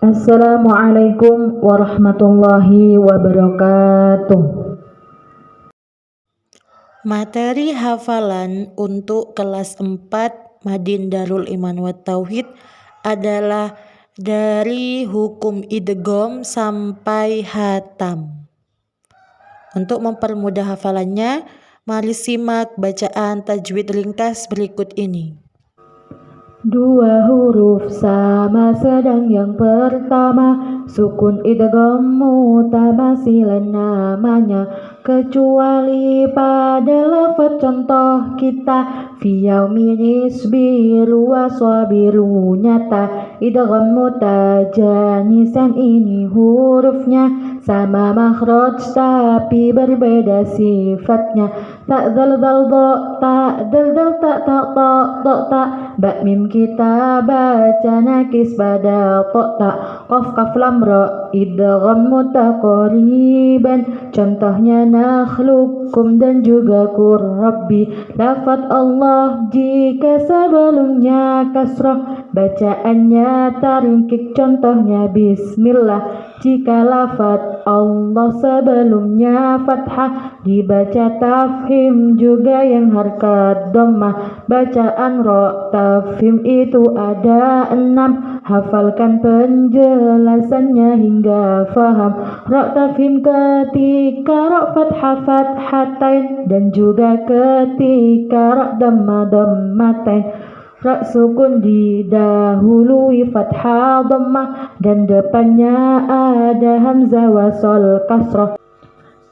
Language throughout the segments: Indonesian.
Assalamualaikum warahmatullahi wabarakatuh. Materi hafalan untuk kelas 4 Madin Darul Iman wa Tauhid adalah dari hukum idgham sampai hatam. Untuk mempermudah hafalannya, mari simak bacaan tajwid ringkas berikut ini. Dua huruf sama sedang yang pertama sukun idgham mutamasilan namanya, kecuali pada lafaz contoh kita fi yaumin isbiru wa sabiru nyata. Idgham mutajanisan ini hurufnya sama makhraj tapi berbeda sifatnya. Tak dal dal do, tak dal dal tak tak to tak. Ba mim kita baca nakis pada to tak. Qaf kaf lam ra idgham mutaqariban, contohnya nakhluqukum dan juga Rabbi. Lafaz Allah jika sebelumnya kasrah bacaannya tarkik, contohnya bismillah. Jika lafaz Allah sebelumnya fathah dibaca tafhim, juga yang harkat dhammah. Bacaan ra tafhim itu ada 6, hafalkan penjelasannya hingga faham. Ra tafhim ketika ra fathah fathatain dan juga ketika ra dhamma dhammatain. Ra sukun didahului fathah dhammah dan depannya ada hamzah wasol kasrah.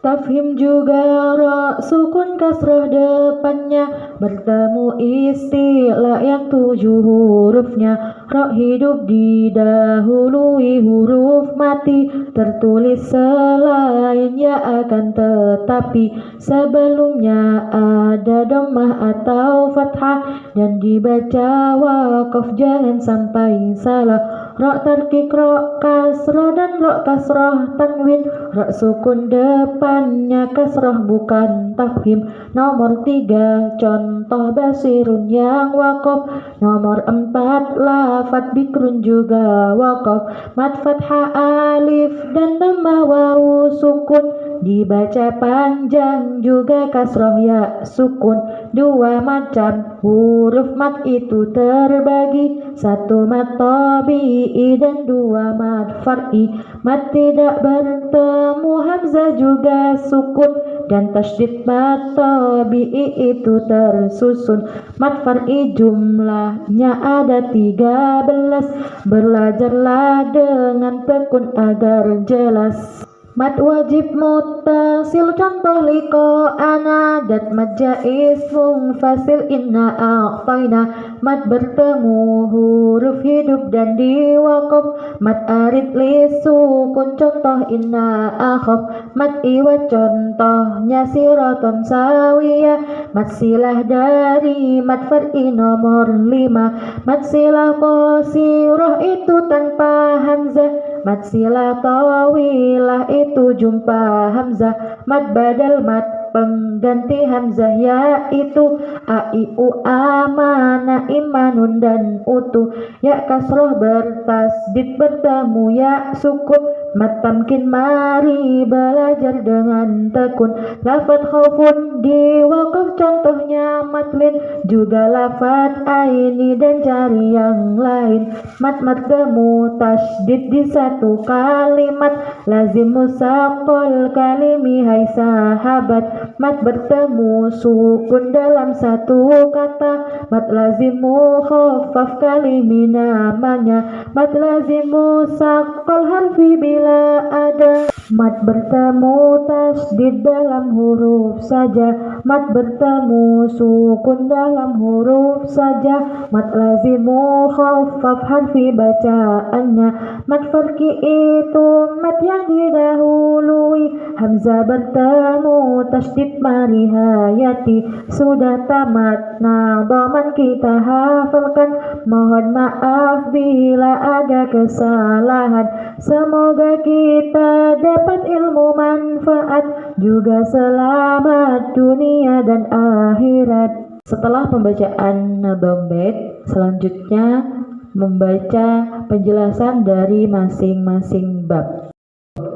Tafhim juga ra sukun kasrah depannya bertemu istilah yang 7 hurufnya. Ra hidup didahului huruf mati, tertulis selain ya akan tetapi sebelumnya ada dhammah atau fathah dan dibaca waqaf, jangan sampai salah. Ra tarkik ra kasrah dan ra kasrah tanwin, ra sukun depannya kasrah bukan tafhim. Nomor 3 contoh basirun yang waqaf. Nomor 4 lafaz bikrun juga waqaf. Mad fathah alif dan dhammah wawu sukun dibaca panjang, juga kasrah ya sukun. 2 macam huruf mad itu terbagi, 1 mad tabi'i dan 2 mad far'i. Mad tidak bertemu hamzah juga sukun, dan tasydid mad tabi'i itu tersusun. Mad far'i jumlahnya ada 13, belajarlah dengan tekun agar jelas. Mad wajib muttasil contoh liko ana, dan mad jaiz munfasil inna a'tayna. Mad bertemu huruf hidup dan diwaqaf. Mad arid li sukun contoh inna akhaf. Mad iwad contohnya siraton sawiyah. Mad silah dari mad far'i nomor 5. Mad silah qasirah itu tanpa hamzah. Mad silah tawilah itu jumpa hamzah. Mad badal mad pengganti hamzah yaitu a i u amana imanun dan utu. Ya kasroh bertasdid bertemu ya sukun. Mad tamkin mari belajar dengan tekun. Lafaz khaufun diwaqaf contohnya matlin, juga lafaz aini dan cari yang lain. Mad bertemu tasdid di satu kalimat, lazim musaqal kalimi hai sahabat. Mad bertemu sukun dalam satu kata, mad lazim mukhaffaf kalimi namanya. Mad lazim musaqal harfi bila ada. Mad bertemu tasdid dalam huruf saja, mad bertemu sukun dalam huruf saja. Mad lazim mukhaffaf harfi bacaannya. Mad farqi itu mad yang didahului hamzah bertemu tasdid mari hayati. Sudah tamat nadhaman kita hafalkan, mohon maaf bila ada kesalahan. Semoga kita dapat ilmu manfaat, juga selamat dunia dan akhirat. Setelah pembacaan nadham bait, selanjutnya membaca penjelasan dari masing-masing bab.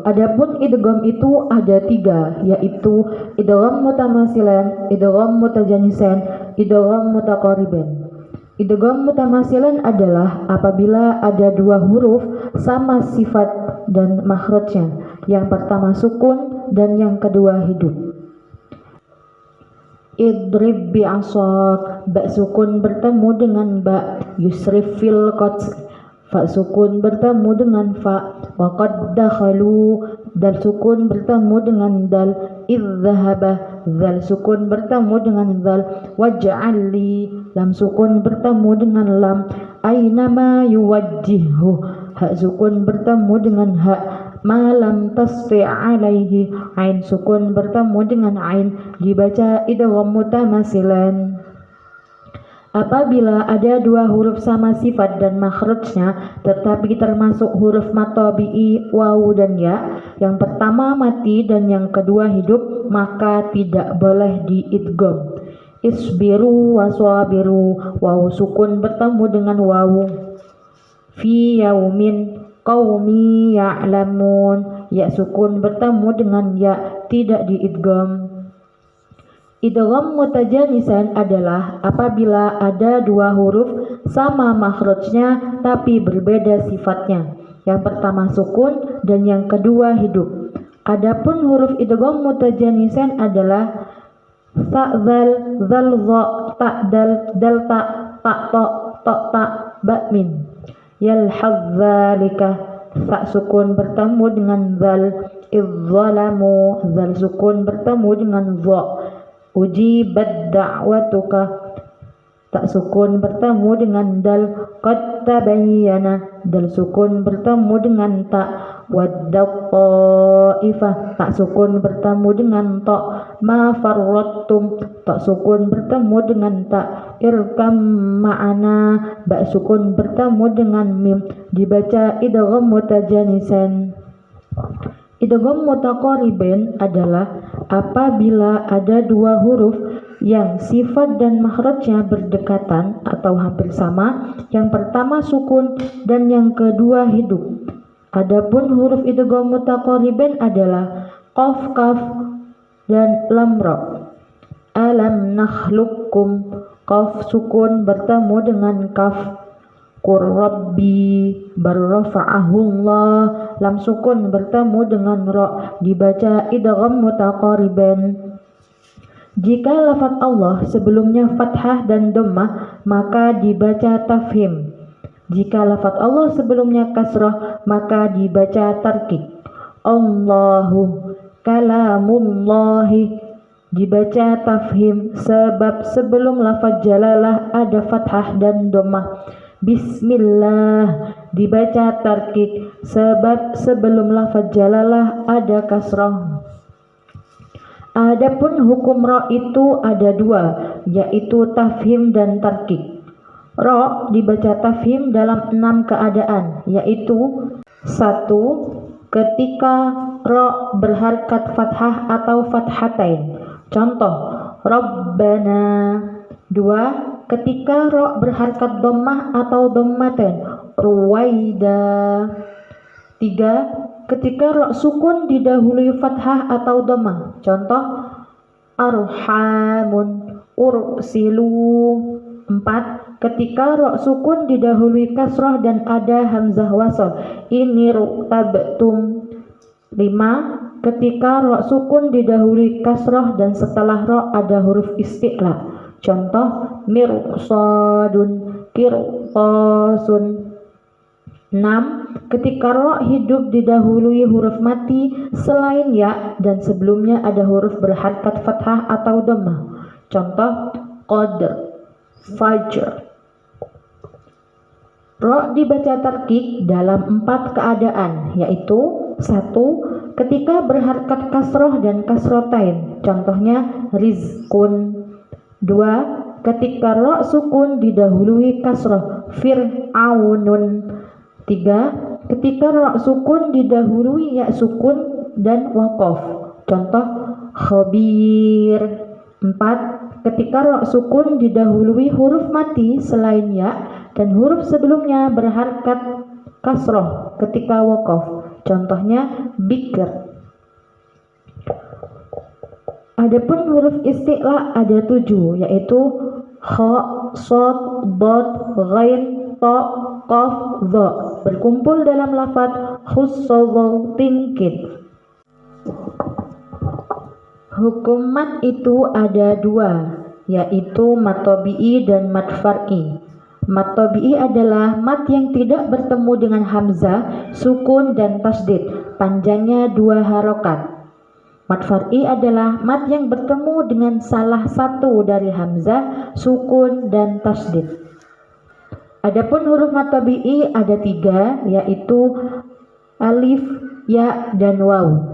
Adapun idgham itu ada 3, yaitu idgham mutamasilan, idgham mutajanisan, idgham mutaqariban. Idgham mutamasilan adalah apabila ada 2 huruf sama sifat dan makhrajnya, yang pertama sukun dan yang kedua hidup. Idrib bi'asad, ba sukun bertemu dengan ba. Yusrif fil qats, fa sukun bertemu dengan fa. Wa qad dakhalu, dal sukun bertemu dengan dal. Idh dhahaba, zal sukun bertemu dengan zal. Waj'al li, lam sukun bertemu dengan lam. Aynama yuwajjihu, ha sukun bertemu dengan ha. Malam tasfi' alaihi, ain sukun bertemu dengan ain, dibaca idgham mutamasilan. Apabila ada 2 huruf sama sifat dan makhrajnya tetapi termasuk huruf matabi'i wawu dan ya, yang pertama mati dan yang kedua hidup, maka tidak boleh diidgham. Isbiru waswabiru, wawu sukun bertemu dengan wawu. Fi yaumin qaumi ya'lamun, ya sukun bertemu dengan ya, tidak diidgham. Idgham mutajanisan adalah apabila ada 2 huruf sama makhrajnya tapi berbeda sifatnya, yang pertama sukun dan yang kedua hidup. Adapun huruf idgham mutajanisan adalah ta zal, zal za, ta dal, dal ta, ta ba min. Yalhadzalika, ta sukun bertemu dengan zal. Idzalamu, zal sukun bertemu dengan za. Ujibat da'watuka, tak sukun bertemu dengan dal. Qad tabayyana, dal sukun bertemu dengan ta. Waddaq ta'ifah, tak sukun bertemu dengan ta. Ma farrattum, tak sukun bertemu dengan ta. Irkam ma'ana, ba sukun bertemu dengan mim, dibaca idgham mutajanisan. Idgham mutaqariban adalah apabila ada 2 huruf yang sifat dan makhrajnya berdekatan atau hampir sama, yang pertama sukun dan yang kedua hidup. Adapun huruf idgham mutaqariban adalah qaf, kaf dan lam ra. Alam nakhluqkum, qaf sukun bertemu dengan kaf. Qur rabbi, barrafa'ahullah, lam sukun bertemu dengan ra, dibaca idgham mutaqariban. Jika lafaz Allah sebelumnya fathah dan dhammah, maka dibaca tafhim. Jika lafaz Allah sebelumnya kasrah, maka dibaca tarkik. Allahu, kalamullahi, dibaca tafhim sebab sebelum lafaz jalalah ada fathah dan dhammah. Bismillah, dibaca tarkik sebab sebelum lafaz jalalah ada kasrah. Adapun hukum ra itu ada 2, yaitu tafhim dan tarkik. Ra dibaca tafhim dalam 6 keadaan, yaitu 1. Ketika ra berharkat fathah atau fathatain. Contoh, Rabbana. 2. Ketika ra berharkat dhammah atau dhammatain. Ruwaida. 3. Ketika ra sukun didahului fathah atau dhammah. Contoh, arhamun, ursilu. 4. Ketika ra sukun didahului kasrah dan ada hamzah wasl. Inirtabtum. 5. Ketika ra sukun didahului kasrah dan setelah ra ada huruf isti'la. Contoh, mirsadun, qirtasun. 6. Ketika ra hidup didahului huruf mati selain ya dan sebelumnya ada huruf berharkat fathah atau dhammah. Contoh, qadr, fajr. Ra dibaca tarkik dalam 4 keadaan, yaitu 1. Ketika berharkat kasroh dan kasrotain. Contohnya, rizkun. 2. Ketika ra sukun didahului kasroh. Fir'aunun. 3. Ketika ra sukun didahului ya sukun dan waqaf. Contoh, khabir. 4. ketika ro sukun didahului huruf mati selain ya dan huruf sebelumnya berharakat kasroh ketika waqaf. Contohnya bikr. Adapun huruf isti'la ada 7, yaitu kha, shad, dad, ghain, ta, qaf, dha, berkumpul dalam lafaz khussawal tingkit. Hukum mat itu ada 2, yaitu mat tabi'i dan mat far'i. Mat tabi'i adalah mat yang tidak bertemu dengan hamzah, sukun dan tasdid, panjangnya 2 harokat. Mat far'i adalah mat yang bertemu dengan salah satu dari hamzah, sukun dan tasdid. Adapun huruf mat tabi'i ada 3, yaitu alif, ya dan waw.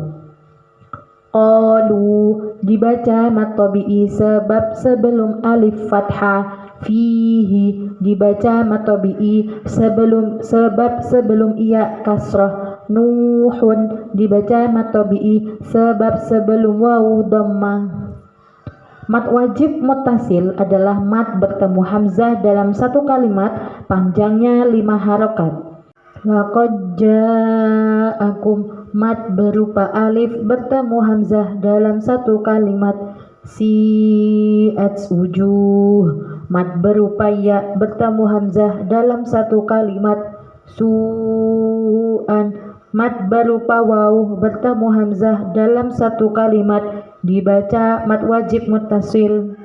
Qalu dibaca mat tabi'i sebab sebelum alif fathah, fihi dibaca mat tabi'i sebab sebelum iya kasrah, nuhun dibaca mat tabi'i sebab sebelum waw dhammah. Mat wajib muttasil adalah mat bertemu hamzah dalam satu kalimat, panjangnya 5 harokat. Laqad ja'akum, mat berupa alif bertemu hamzah dalam satu kalimat, si'at wujuh, mat berupa ya bertemu hamzah dalam satu kalimat, su'an, mat berupa waw bertemu hamzah dalam satu kalimat, dibaca mat wajib muttasil.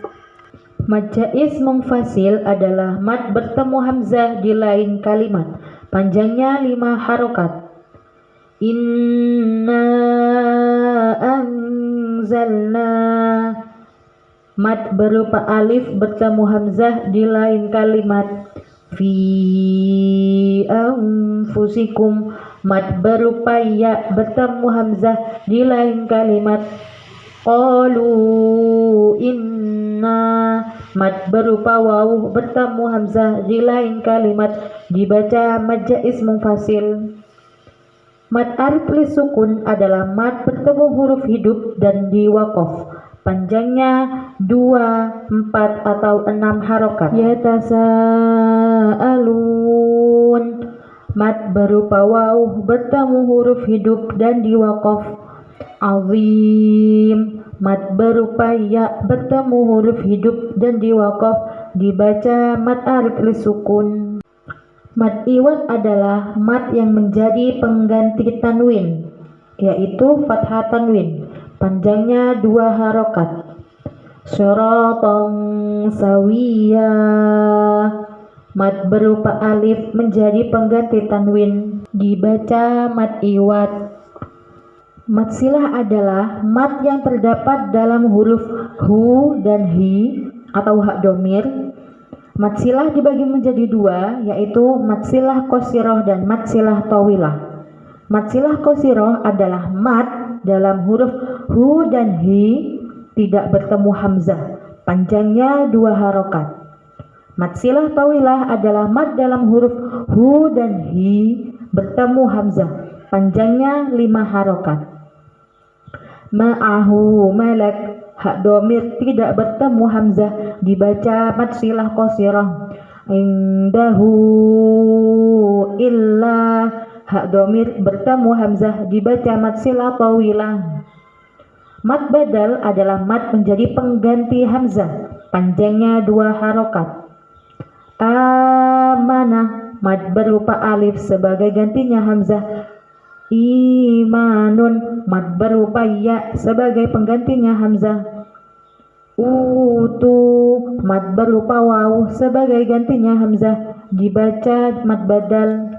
Mat jaiz munfasil adalah mat bertemu hamzah di lain kalimat, panjangnya 5 harokat. Inna anzalna, mat berupa alif bertemu hamzah di lain kalimat, fi anfusikum, mat berupa ya bertemu hamzah di lain kalimat, qalu inna, mat berupa waw bertemu hamzah di lain kalimat, dibaca mat jaiz munfasil. Mat arif li sukun adalah mat bertemu huruf hidup dan diwaqaf, panjangnya 2, 4 atau 6 harokat. Yatasaalun, mat berupa waw bertemu huruf hidup dan diwaqaf. Azim, mat berupa ya bertemu huruf hidup dan diwaqaf, dibaca mat arif li sukun. Mat iwad adalah mat yang menjadi pengganti tanwin, yaitu fathah tanwin, panjangnya 2 harokat. Syaratan sawiyah, mat berupa alif menjadi pengganti tanwin, dibaca mat iwad. Mat silah adalah mat yang terdapat dalam huruf hu dan hi atau hak domir. Mat silah dibagi menjadi 2, yaitu mat silah qasiroh dan mat silah tawilah. Mat silah qasiroh adalah mat dalam huruf hu dan hi tidak bertemu hamzah, panjangnya 2 harokat. Mat silah tawilah adalah mat dalam huruf hu dan hi bertemu hamzah, panjangnya 5 harokat. Ma'ahu malak, hak domir tidak bertemu hamzah, dibaca mat silah qasirah. Indahu illa, hak domir bertemu hamzah, dibaca mat silah tawilah. Mat badal adalah mat menjadi pengganti hamzah, panjangnya 2 harokat. Amanah, mat berupa alif sebagai gantinya hamzah. Imanun, mat berupa ya sebagai penggantinya hamzah. Utu, mat berupa waw sebagai gantinya hamzah, dibaca mat badal.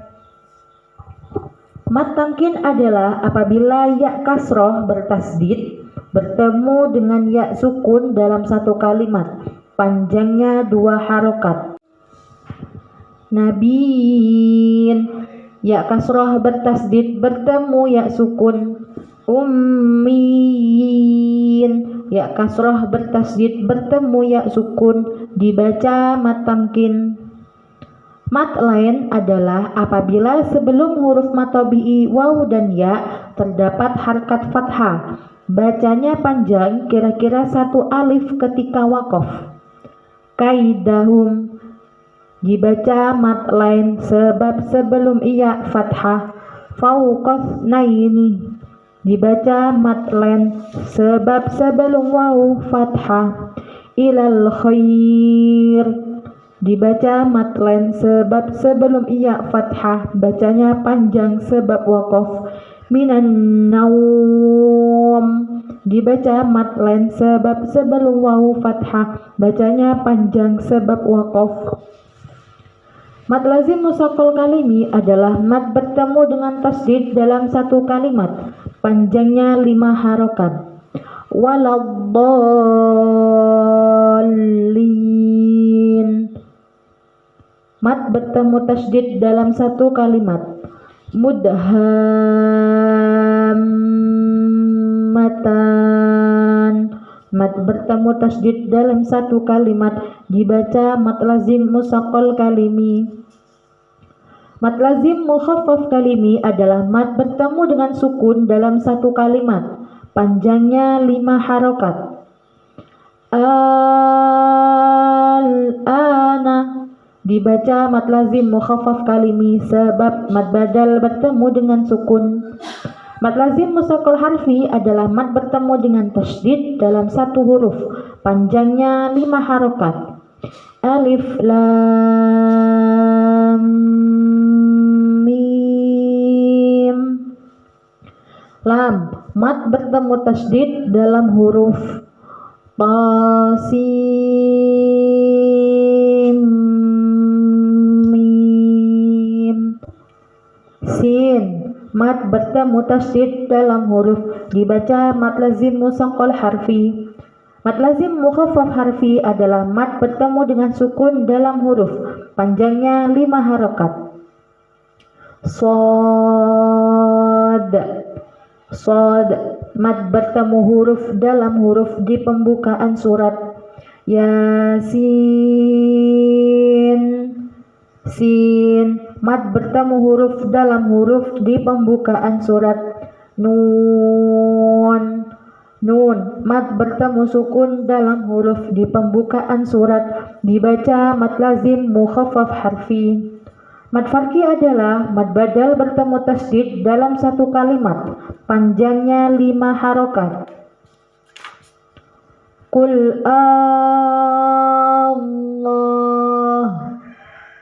Mat tamkin adalah apabila ya kasroh bertasdid bertemu dengan ya sukun dalam satu kalimat, panjangnya 2 harokat. Nabiin, ya kasroh bertasdid bertemu ya sukun. Ummiin, ya kasroh bertasdid bertemu ya sukun, dibaca mat tamkin. Mat lain adalah apabila sebelum huruf mat tabi'i waw dan ya terdapat harkat fathah. Bacanya panjang, kira-kira 1 alif ketika waqaf. Kaidahum dibaca mat lain sebab sebelum iya fathah. Fauqas naini dibaca mat lain sebab sebelum wawu fathah. Ilal khair dibaca mat lain sebab sebelum iya fathah, bacanya panjang sebab waqaf. Minan naum dibaca mat lain sebab sebelum wawu fathah, bacanya panjang sebab waqaf. Mad lazim musaqqal kalimi adalah mad bertemu dengan tasdid dalam satu kalimat, panjangnya 5 harokat. Waladdallin, mad bertemu tasdid dalam satu kalimat. Mudhammatan, mad bertemu tasdid dalam satu kalimat, dibaca mad lazim musaqqal kalimi. Mad lazim mukhaffaf kalimi adalah mad bertemu dengan sukun dalam satu kalimat, panjangnya 5 harokat. Al-ana dibaca mad lazim mukhaffaf kalimi sebab mad badal bertemu dengan sukun. Mad lazim musaqqal harfi adalah mad bertemu dengan tasydid dalam satu huruf, panjangnya 5 harokat. Alif lam mim. Lam, mad bertemu tasydid dalam huruf Tasim mim. Sin, mad bertemu tasydid dalam huruf, dibaca mad lazim musaqqal harfi. Mad lazim mukhaffaf harfi adalah mad bertemu dengan sukun dalam huruf, panjangnya 5 harokat. Shad, shad, mad bertemu huruf dalam huruf di pembukaan surat. Yasin, sin, mad bertemu huruf dalam huruf di pembukaan surat. Nun, nun, mad bertemu sukun dalam huruf di pembukaan surat, dibaca mad lazim mukhaffaf harfi. Mad farqi adalah mad badal bertemu tasydid dalam satu kalimat, panjangnya 5 harokat. Qul Allah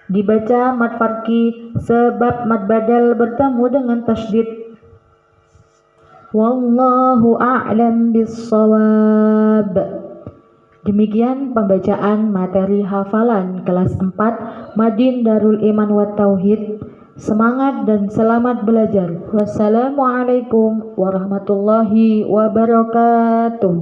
dibaca mad farqi sebab mad badal bertemu dengan tasydid. Wallahu a'lam bissawab. Demikian pembacaan materi hafalan kelas 4 Madin Darul Iman wa Tauhid. Semangat dan selamat belajar. Wassalamualaikum warahmatullahi wabarakatuh.